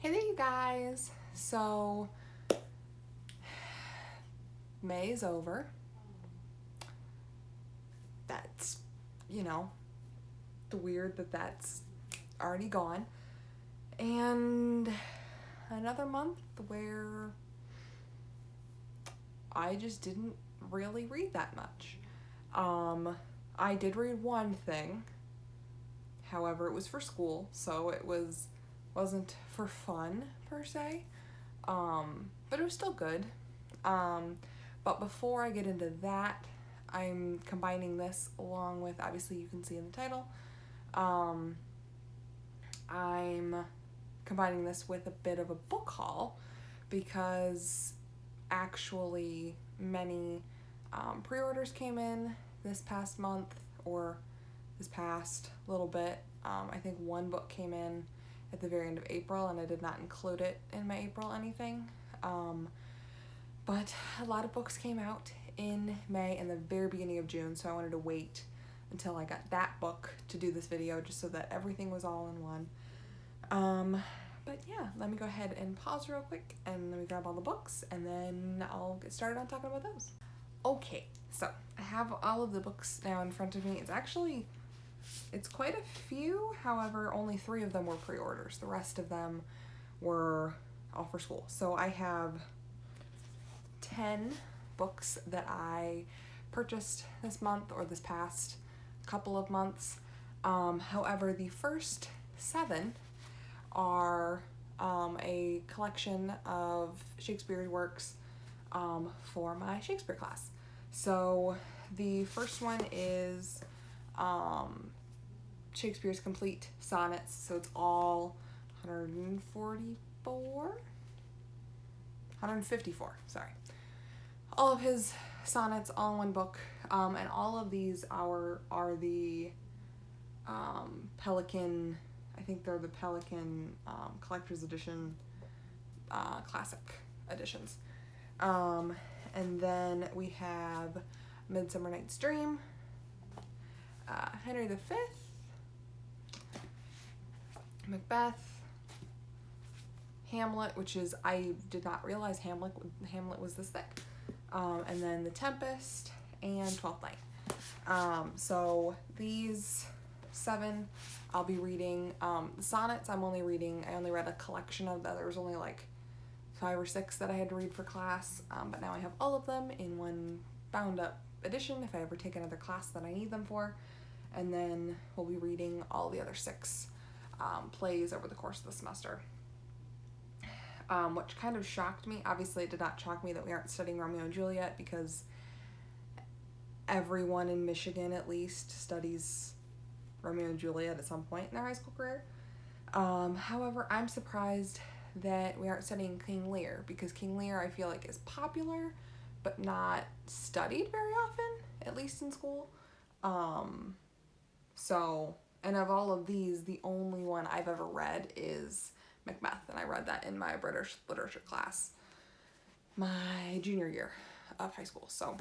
Hey there, you guys. So, May is over. That's, you know, weird that that's already gone. And another month where I just didn't really read that much. I did read one thing. However, it was for school, so it wasn't for fun per se. But it was still good. But before I get into that, I'm combining this along with, obviously you can see in the title, I'm combining this with a bit of a book haul because actually many pre-orders came in this past month or this past little bit. I think one book came in at the very end of April and I did not include it in my April anything. But a lot of books came out in May and the very beginning of June, so I wanted to wait until I got that book to do this video just so that everything was all in one. But yeah, let me go ahead and pause real quick and let me grab all the books and then I'll get started on talking about those. Okay, so I have all of the books now in front of me. It's quite a few, however, only 3 of them were pre-orders. The rest of them were all for school. So I have 10 books that I purchased this month or this past couple of months. However, the first 7 are a collection of Shakespeare works for my Shakespeare class. So the first one is Shakespeare's Complete Sonnets. So it's all 154, sorry. All of his sonnets all in one book, and all of these are the Pelican, I think they're the Pelican Collector's Edition, classic editions. And then we have Midsummer Night's Dream, Henry V, Macbeth, Hamlet, which is, I did not realize Hamlet was this thick, and then The Tempest and Twelfth Night. So these 7 I'll be reading. The sonnets I only read a collection of them. There was only like 5 or 6 that I had to read for class, but now I have all of them in one bound up edition if I ever take another class that I need them for. And then we'll be reading all the other 6 plays over the course of the semester. Which kind of shocked me. Obviously, it did not shock me that we aren't studying Romeo and Juliet because everyone in Michigan, at least, studies Romeo and Juliet at some point in their high school career. However, I'm surprised that we aren't studying King Lear because King Lear, I feel like, is popular but not studied very often, at least in school. So, and of all of these, the only one I've ever read is Macbeth, and I read that in my British literature class my junior year of high school. So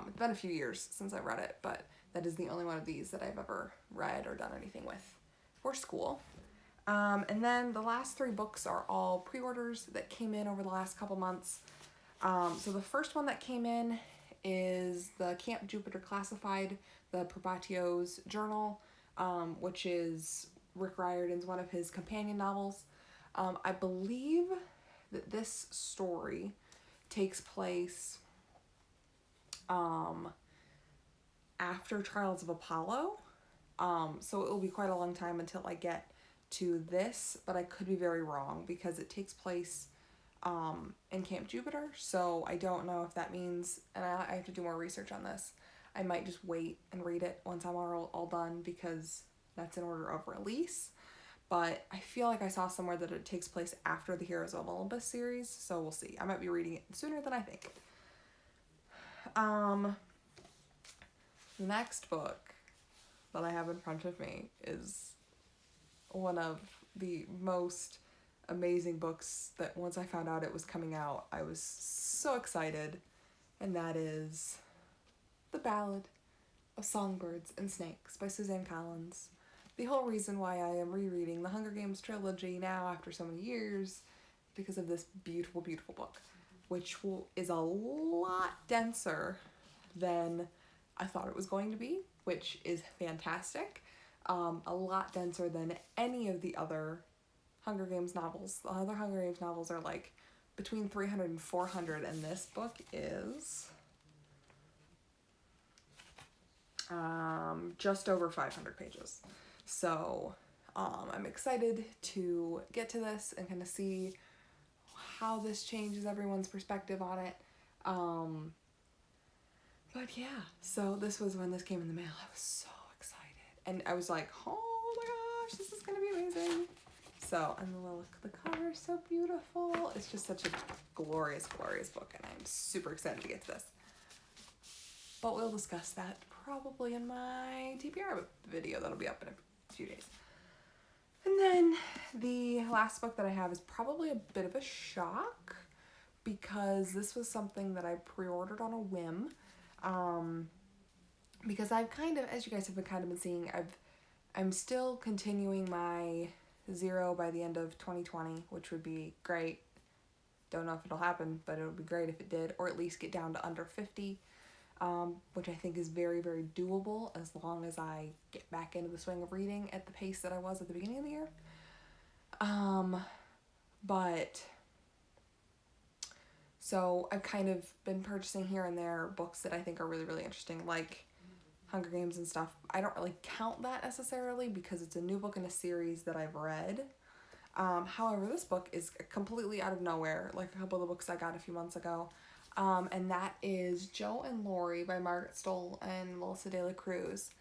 it's been a few years since I read it, but that is the only one of these that I've ever read or done anything with for school. And then the last 3 books are all pre-orders that came in over the last couple months. So the first one that came in is the Camp Jupiter Classified, the Probatio's Journal, which is Rick Riordan's one of his companion novels. I believe that this story takes place after Trials of Apollo, so it will be quite a long time until I get to this, but I could be very wrong because it takes place in Camp Jupiter, so I don't know if that means, and I have to do more research on this, I might just wait and read it once I'm all done because that's in order of release. But I feel like I saw somewhere that it takes place after the Heroes of Olympus series, so we'll see. I might be reading it sooner than I think. The next book that I have in front of me is one of the most amazing books that once I found out it was coming out, I was so excited, and that is The Ballad of Songbirds and Snakes by Suzanne Collins. the whole reason why I am rereading the Hunger Games trilogy now after so many years, because of this beautiful, beautiful book, which is a lot denser than I thought it was going to be, which is fantastic. A lot denser than any of the other Hunger Games novels. The other Hunger Games novels are like between 300 and 400, and this book is just over 500 pages. So I'm excited to get to this and kind of see how this changes everyone's perspective on it. But yeah, so this was when this came in the mail. I was so excited. And I was like, oh my gosh, this is going to be amazing. So, and the cover is so beautiful. It's just such a glorious, glorious book, and I'm super excited to get to this. But we'll discuss that probably in my TBR video that'll be up in a few days. And then the last book that I have is probably a bit of a shock, because this was something that I pre-ordered on a whim. Because I've kind of, as you guys have been seeing, I'm still continuing my 0 by the end of 2020, which would be great. Don't know if it'll happen, but it would be great if it did, or at least get down to under 50, which I think is very, very doable as long as I get back into the swing of reading at the pace that I was at the beginning of the year. So I've kind of been purchasing here and there books that I think are really, really interesting, like Hunger Games and stuff. I don't really count that necessarily because it's a new book in a series that I've read. However, this book is completely out of nowhere, like a couple of the books I got a few months ago. And that is Joe and Laurie by Margaret Stohl and Melissa De La Cruz,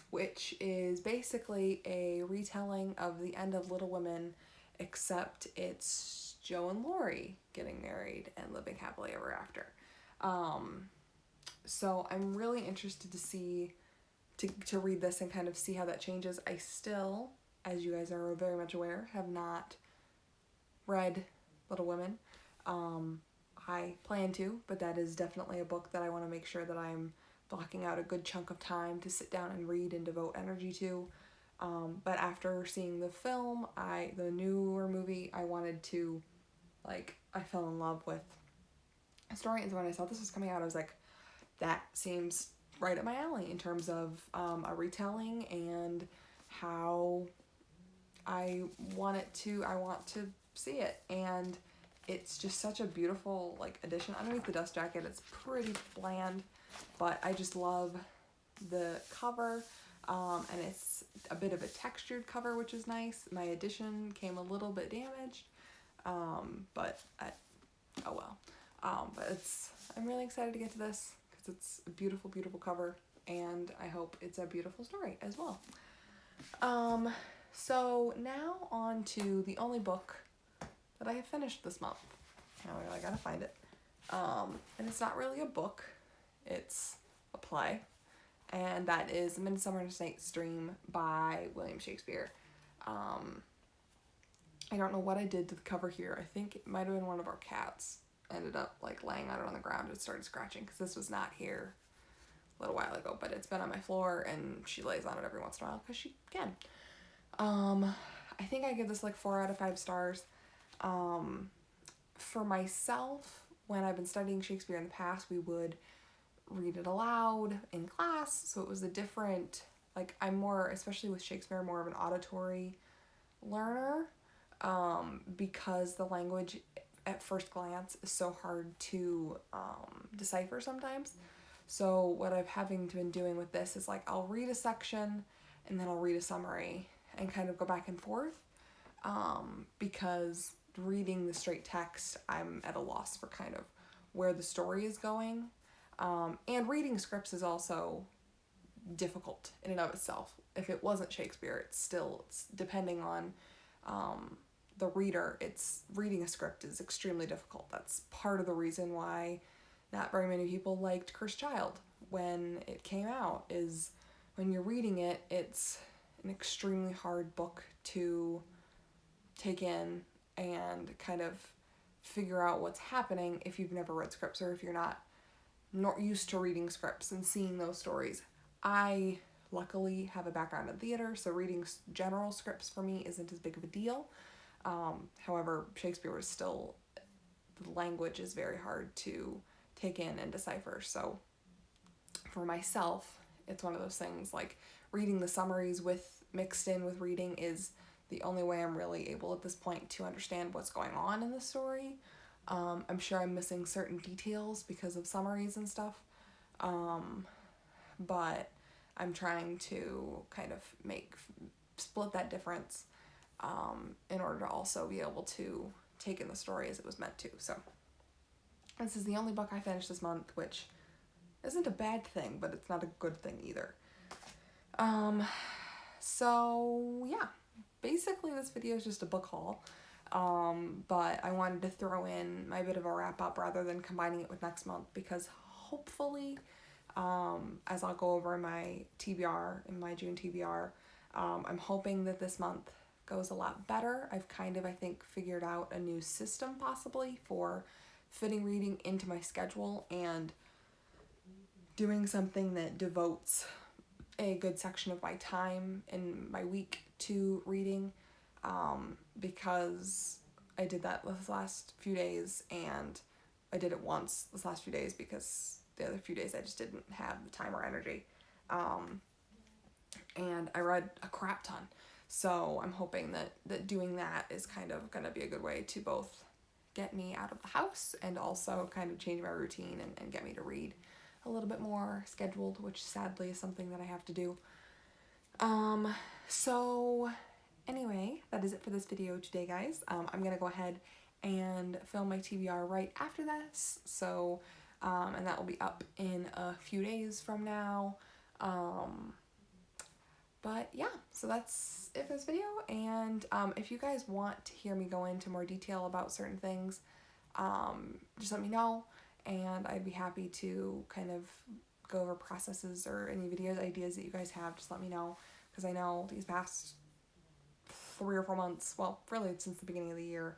which is basically a retelling of the end of Little Women, except it's Joe and Laurie getting married and living happily ever after. So I'm really interested to see, to read this and kind of see how that changes. I still, as you guys are very much aware, have not read Little Women. I plan to, but that is definitely a book that I want to make sure that I'm blocking out a good chunk of time to sit down and read and devote energy to. But after seeing the film, the newer movie, I wanted to, I fell in love with a story. And so when I saw this was coming out, I was like, that seems right up my alley in terms of a retelling and how I want to see it. And it's just such a beautiful addition. Underneath the dust jacket, it's pretty bland, but I just love the cover. And it's a bit of a textured cover, which is nice. My edition came a little bit damaged, but oh well. But I'm really excited to get to this because it's a beautiful, beautiful cover, and I hope it's a beautiful story as well. So now on to the only book that I have finished this month. Now I gotta find it. And it's not really a book, it's a play. And that is Midsummer Night's Dream by William Shakespeare. I don't know what I did to the cover here. I think it might have been one of our cats ended up laying on it on the ground and started scratching, because this was not here a little while ago, but it's been on my floor and she lays on it every once in a while because she can. I think I give this 4 out of 5 stars. For myself, when I've been studying Shakespeare in the past, we would read it aloud in class, so it was a different, I'm more, especially with Shakespeare, more of an auditory learner, because the language at first glance is so hard to decipher sometimes. So what I've been doing with this is I'll read a section and then I'll read a summary and kind of go back and forth, because reading the straight text, I'm at a loss for kind of where the story is going. And reading scripts is also difficult in and of itself. If it wasn't Shakespeare, it's depending on the reader, reading a script is extremely difficult. That's part of the reason why not very many people liked Cursed Child when it came out, is when you're reading it, it's an extremely hard book to take in and kind of figure out what's happening if you've never read scripts, or if you're not used to reading scripts and seeing those stories. I luckily have a background in theater, so reading general scripts for me isn't as big of a deal. However, Shakespeare was still, the language is very hard to take in and decipher. So for myself, it's one of those things like reading the summaries mixed in with reading is the only way I'm really able at this point to understand what's going on in the story. I'm sure I'm missing certain details because of summaries and stuff, but I'm trying to kind of split that difference in order to also be able to take in the story as it was meant to. So this is the only book I finished this month, which isn't a bad thing, but it's not a good thing either. So yeah, basically this video is just a book haul, but I wanted to throw in my bit of a wrap up rather than combining it with next month, because hopefully, as I'll go over in my TBR, in my June TBR, I'm hoping that this month goes a lot better. I've kind of, I think, figured out a new system possibly for fitting reading into my schedule and doing something that devotes a good section of my time in my week to reading, because I did that this last few days, and I did it once this last few days because the other few days I just didn't have the time or energy, and I read a crap ton. So I'm hoping that doing that is kind of going to be a good way to both get me out of the house and also kind of change my routine and get me to read a little bit more scheduled, which sadly is something that I have to do. So anyway, that is it for this video today, guys. I'm gonna go ahead and film my TBR right after this, so and that will be up in a few days from now. But yeah, so that's it for this video, and if you guys want to hear me go into more detail about certain things, just let me know, and I'd be happy to kind of go over processes or any ideas that you guys have. Just let me know, because I know these past 3 or 4 months, well, really since the beginning of the year,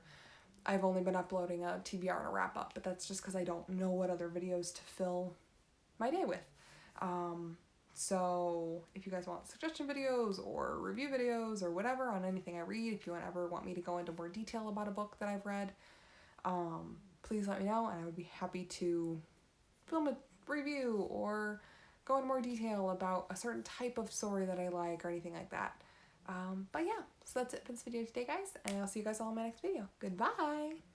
I've only been uploading a TBR and a wrap up, but that's just because I don't know what other videos to fill my day with. So if you guys want suggestion videos or review videos or whatever on anything I read, if you ever want me to go into more detail about a book that I've read, please let me know, and I would be happy to film a review or go into more detail about a certain type of story that I like or anything like that. But yeah, so that's it for this video today, guys, and I'll see you guys all in my next video. Goodbye!